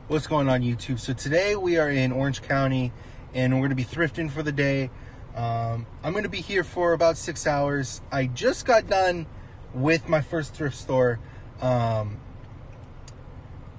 What's going on, YouTube? So today we are in Orange County and we're going to be thrifting for the day. I'm going to be here for about 6 hours. I just got done with my first thrift store. I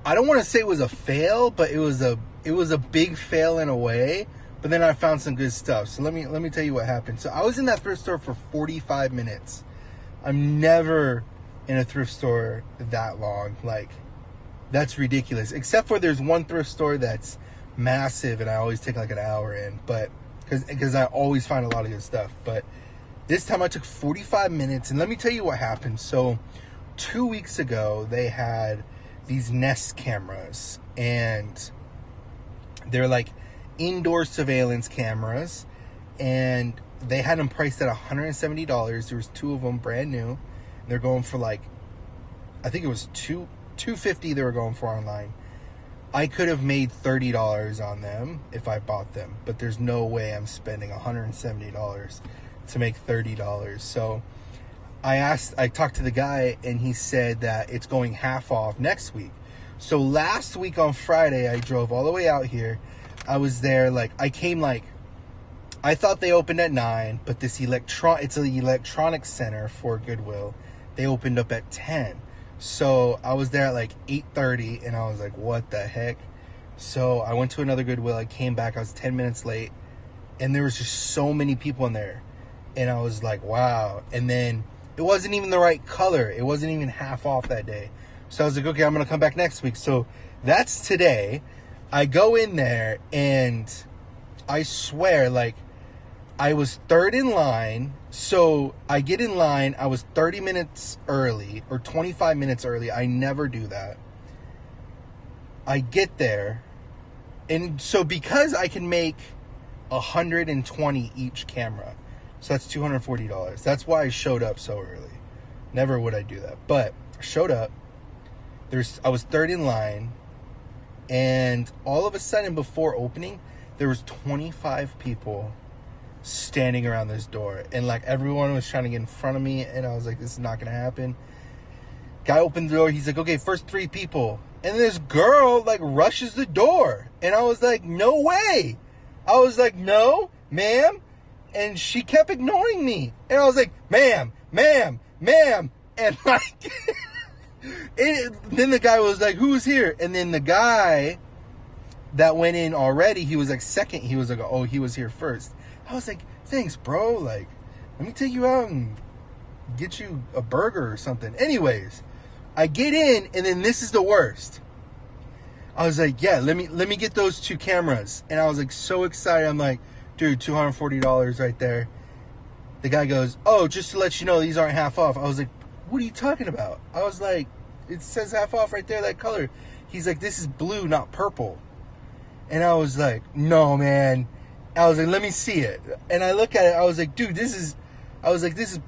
don't want to say it was a fail, but it was a big fail in a way. But then I found some good stuff. So let me tell you what happened. So I was in that thrift store for 45 minutes. I'm never in a thrift store that long. Like, that's ridiculous. Except for there's one thrift store that's massive and I always take like an hour in, but because I always find a lot of good stuff. But this time I took 45 minutes, and let me tell you what happened. So 2 weeks ago they had these Nest cameras, and they're like indoor surveillance cameras, and they had them priced at $170. There was two of them brand new. They're going for like, I think it was $250 they were going for online. I could have made $30 on them if I bought them, but there's no way I'm spending $170 to make $30. So I talked to the guy, and he said that it's going half off next week. So last week on Friday, I drove all the way out here. I was there, I thought they opened at 9, but it's an electronics center for Goodwill. They opened up at 10. So I was there at like 8:30, and I was like, what the heck? So I went to another Goodwill. I came back. I was 10 minutes late, and there was just so many people in there. And I was like, wow. And then it wasn't even the right color. It wasn't even half off that day. So I was like, okay, I'm going to come back next week. So that's today. I go in there, and I swear, like, I was third in line. So I get in line. I was 30 minutes early or 25 minutes early. I never do that. I get there. And so because I can make 120 each camera, so that's $240. That's why I showed up so early. Never would I do that. But I showed up. I was third in line. And all of a sudden, before opening, there was 25 people standing around this door, and like everyone was trying to get in front of me, and I was like, this is not gonna happen. Guy opened the door. He's like, okay, first 3 people, and this girl like rushes the door, and I was like, no way. I was like, no, ma'am. And she kept ignoring me, and I was like, ma'am, and like then the guy was like, who's here? And then the guy that went in already, he was like second. He was like, oh, he was here first. I was like, thanks, bro. Like, let me take you out and get you a burger or something. Anyways, I get in, and then this is the worst. I was like, yeah, let me get those 2 cameras. And I was like so excited. I'm like, dude, $240 right there. The guy goes, oh, just to let you know, these aren't half off. I was like, what are you talking about? I was like, it says half off right there, that color. He's like, this is blue, not purple. And I was like, no, man. I was like, let me see it. And I look at it. I was like, dude, this is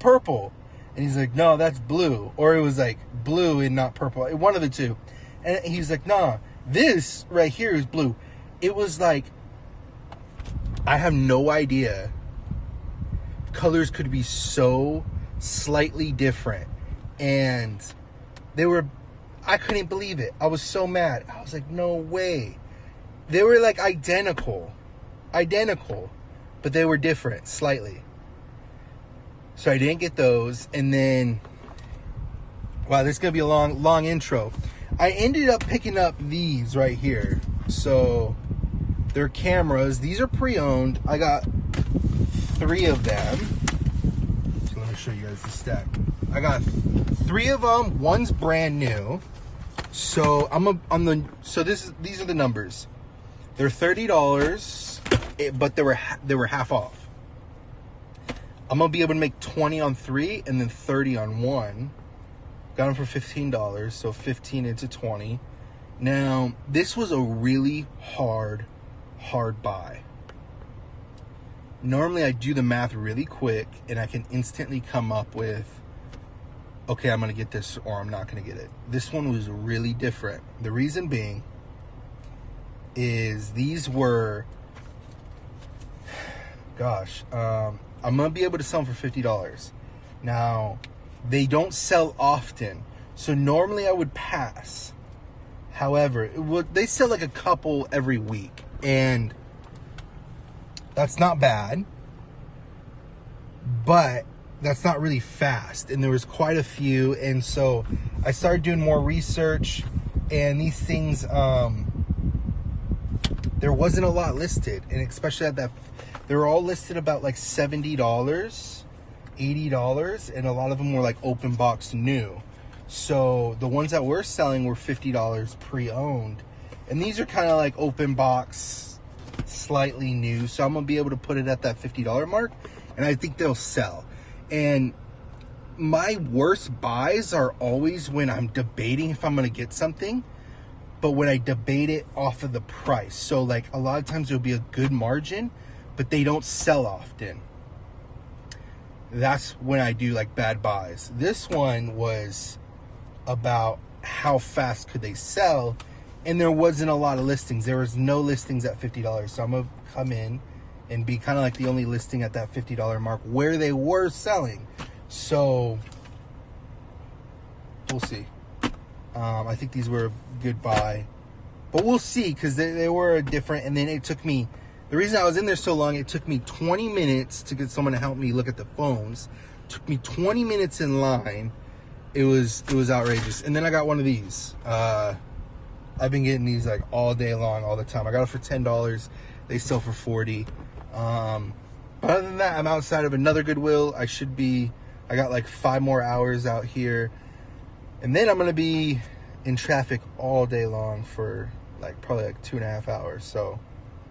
purple. And he's like, no, that's blue. Or it was like blue and not purple. One of the two. And he's like, nah, this right here is blue. It was like, I have no idea. Colors could be so slightly different. And I couldn't believe it. I was so mad. I was like, no way. They were like identical, but they were different slightly. So I didn't get those. And then, wow, this is going to be a long intro. I ended up picking up these right here. So they're cameras. These are pre-owned. I got 3 of them. So let me show you guys the stack. I got 3 of them. One's brand new. So these are the numbers. They're $30, but they were half off. I'm gonna be able to make 20 on 3 and then 30 on 1. Got them for $15, so 15 into 20. Now, this was a really hard buy. Normally, I do the math really quick, and I can instantly come up with, okay, I'm gonna get this or I'm not gonna get it. This one was really different. The reason being is these were, I'm gonna be able to sell them for $50. Now, they don't sell often, so normally I would pass. However, they sell like a couple every week, and that's not bad, but that's not really fast. And there was quite a few, and so I started doing more research, and these things, there wasn't a lot listed, and especially at that, they were all listed about like $70, $80, and a lot of them were like open box new. So the ones that we're selling were $50 pre-owned, and these are kind of like open box, slightly new. So I'm gonna be able to put it at that $50 mark, and I think they'll sell. And my worst buys are always when I'm debating if I'm gonna get something, but when I debate it off of the price. So like a lot of times there'll be a good margin, but they don't sell often. That's when I do like bad buys. This one was about how fast could they sell, and there wasn't a lot of listings. There was no listings at $50. So I'm gonna come in and be kind of like the only listing at that $50 mark where they were selling. So we'll see. I think these were a good buy, but we'll see, because they were different. And then it took me, the reason I was in there so long, it took me 20 minutes to get someone to help me look at the phones. It took me 20 minutes in line. It was outrageous. And then I got one of these. I've been getting these like all day long, all the time. I got it for $10. They sell for $40. But other than that, I'm outside of another Goodwill. I got like 5 more hours out here. And then I'm going to be in traffic all day long for like probably like 2.5 hours. So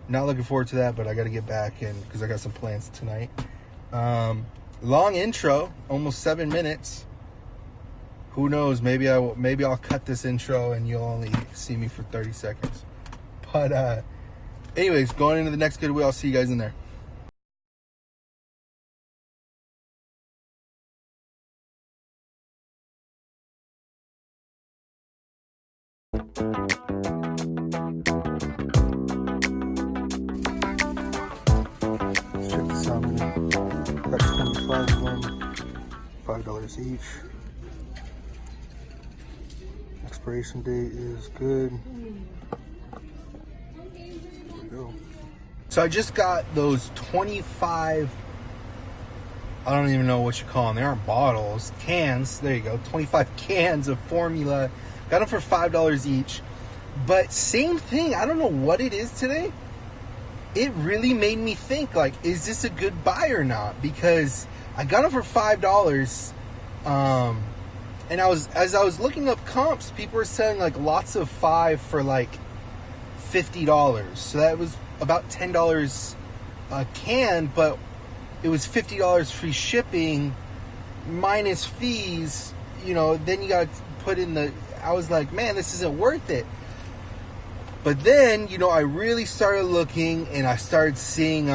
not looking forward to that, but I got to get back in because I got some plans tonight. Long intro, almost 7 minutes. Who knows? Maybe I'll cut this intro and you'll only see me for 30 seconds. But anyways, going into the next Goodwill, I'll see you guys in there. Check this out, man. Got 25 of them, $5 each. Expiration date is good. There we go. So I just got those 25, I don't even know what you call them. They aren't bottles, cans. There you go. 25 cans of formula. Got them for $5 each. But same thing. I don't know what it is today. It really made me think, like, is this a good buy or not? Because I got them for $5. And as I was looking up comps, people were selling like lots of 5 for like $50. So that was about $10 a can, but it was $50 free shipping minus fees. You know, then you got to put in the, I was like, man, this isn't worth it. But then, you know, I really started looking, and I started seeing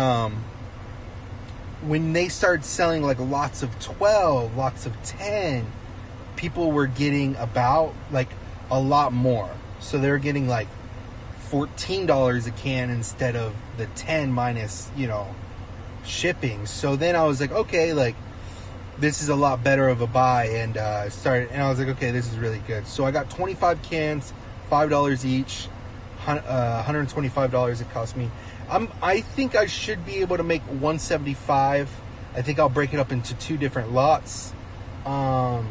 when they started selling like lots of 12, lots of 10, people were getting about like a lot more. So they were getting like $14 a can instead of the 10 minus, you know, shipping. So then I was like, okay, like this is a lot better of a buy, and I was like, okay, this is really good. So I got 25 cans, $5 each, $125 it cost me. I think I should be able to make $175. I think I'll break it up into 2 different lots. But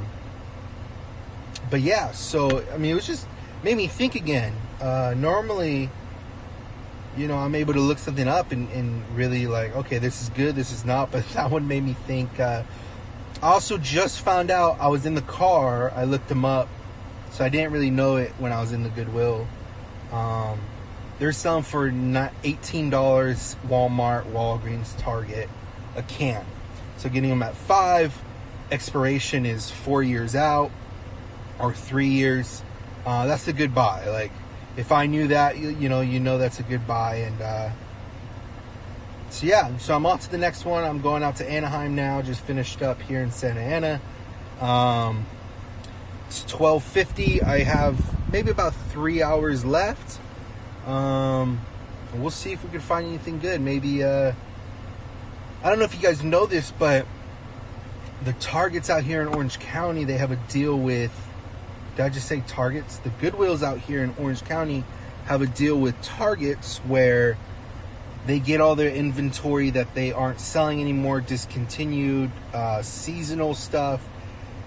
yeah, so I mean, it was just made me think again. Normally, you know, I'm able to look something up and really like, okay, this is good, this is not. But that one made me think. I also just found out, I was in the car, I looked them up, so I didn't really know it when I was in the Goodwill. They're selling for $18 Walmart, Walgreens, Target a can. So getting them at 5, expiration is 4 years out or 3 years. That's a good buy. Like if I knew that, you know that's a good buy. And so yeah, so I'm on to the next one. I'm going out to Anaheim now. Just finished up here in Santa Ana. It's 12:50. I have maybe about 3 hours left. We'll see if we can find anything good. Maybe I don't know if you guys know this, but the Targets out here in Orange County, they have a deal with did I just say Targets? The Goodwills out here in Orange County have a deal with Targets where they get all their inventory that they aren't selling anymore, discontinued, seasonal stuff.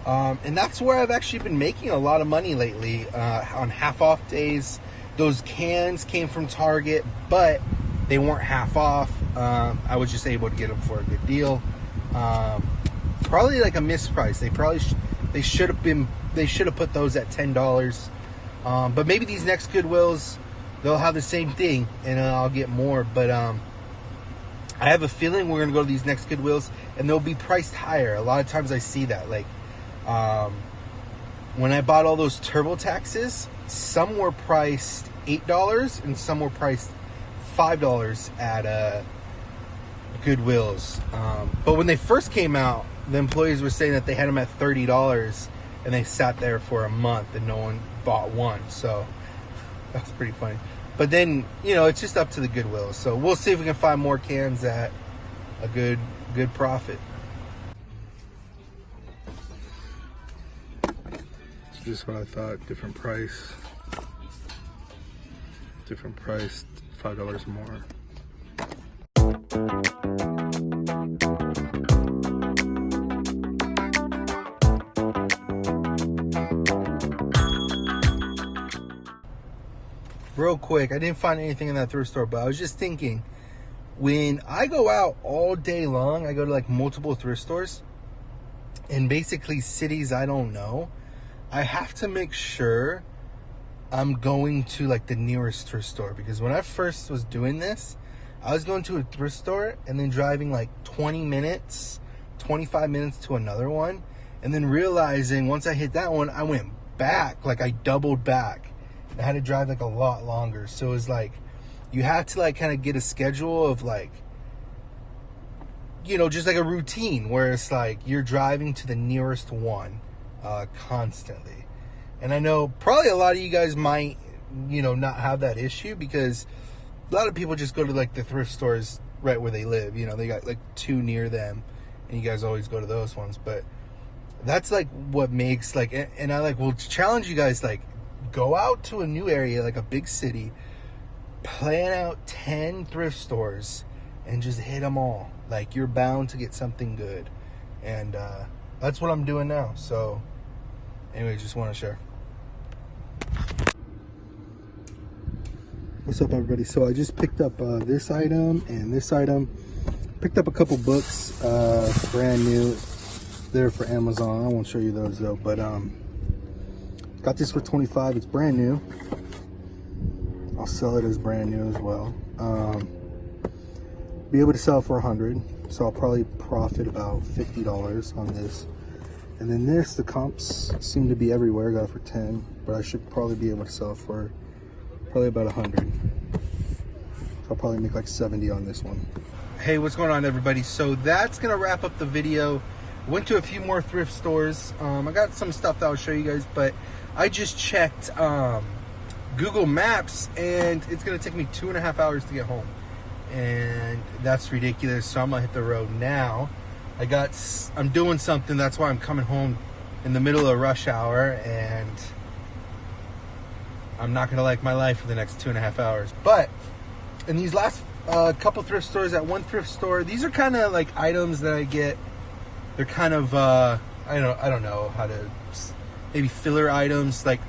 And that's where I've actually been making a lot of money lately, on half off days. Those cans came from Target, but they weren't half off. I was just able to get them for a good deal. Probably like a misprice. They should have put those at $10. But maybe these next Goodwills, they'll have the same thing and I'll get more. But I have a feeling we're gonna go to these next Goodwills and they'll be priced higher. A lot of times I see that. Like when I bought all those TurboTaxes, some were priced $8 and some were priced $5 at Goodwills. But when they first came out, the employees were saying that they had them at $30 and they sat there for a month and no one bought one. So that's pretty funny. But then, you know, it's just up to the Goodwill. So we'll see if we can find more cans at a good profit. It's just what I thought. Different price, $5 more. Real quick, I didn't find anything in that thrift store, but I was just thinking, when I go out all day long, I go to like multiple thrift stores in basically cities I don't know. I have to make sure I'm going to like the nearest thrift store, because when I first was doing this, I was going to a thrift store and then driving like 20 minutes, 25 minutes to another one, and then realizing once I hit that one, I went back, like I doubled back. I had to drive like a lot longer. So it was like, you had to like kind of get a schedule of like, you know, just like a routine where it's like you're driving to the nearest one constantly. And I know probably a lot of you guys might, you know, not have that issue, because a lot of people just go to like the thrift stores right where they live. You know, they got like two near them and you guys always go to those ones. But that's like what makes like, and I like will challenge you guys, like, go out to a new area, like a big city, plan out 10 thrift stores and just hit them all. Like, you're bound to get something good. And that's what I'm doing now. So anyway, just want to share. What's up, everybody? So I just picked up this item and this item. Picked up a couple books, brand new. They're for Amazon. I won't show you those though, but got this for $25. It's brand new. I'll sell it as brand new as well. Be able to sell it for $100, so I'll probably profit about $50 on this. And then this, the comps seem to be everywhere. Got it for 10, but I should probably be able to sell it for probably about 100. So I'll probably make like 70 on this one. Hey, what's going on, everybody? So that's gonna wrap up the video. Went to a few more thrift stores. I got some stuff that I'll show you guys, but I just checked Google Maps and it's gonna take me 2.5 hours to get home, and that's ridiculous. So I'm gonna hit the road now. I'm doing something, that's why I'm coming home in the middle of rush hour, and I'm not gonna like my life for the next 2.5 hours. But in these last couple thrift stores, at one thrift store, these are kind of like items that I get. They're kind of I don't know how to, maybe filler items. Like,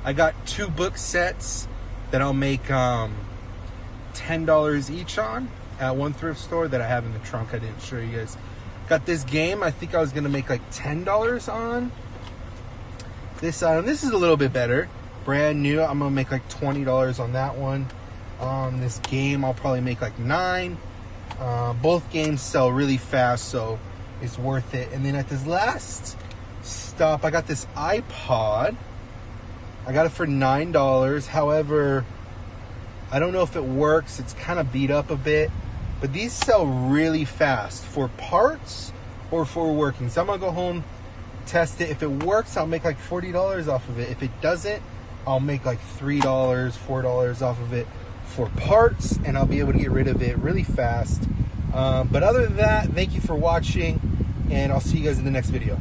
I got 2 book sets that I'll make $10 each on at one thrift store that I have in the trunk. I didn't show you guys. Got this game, I think I was gonna make like $10 on this item. This is a little bit better, brand new. I'm gonna make like $20 on that one. This game I'll probably make like $9. Both games sell really fast, so it's worth it. And then at this last stop, I got this iPod. I got it for $9. However, I don't know if it works. It's kind of beat up a bit, but these sell really fast for parts or for working. So I'm gonna go home, test it. If it works, I'll make like $40 off of it. If it doesn't, I'll make like $3, $4 off of it for parts, and I'll be able to get rid of it really fast. But other than that, thank you for watching, and I'll see you guys in the next video.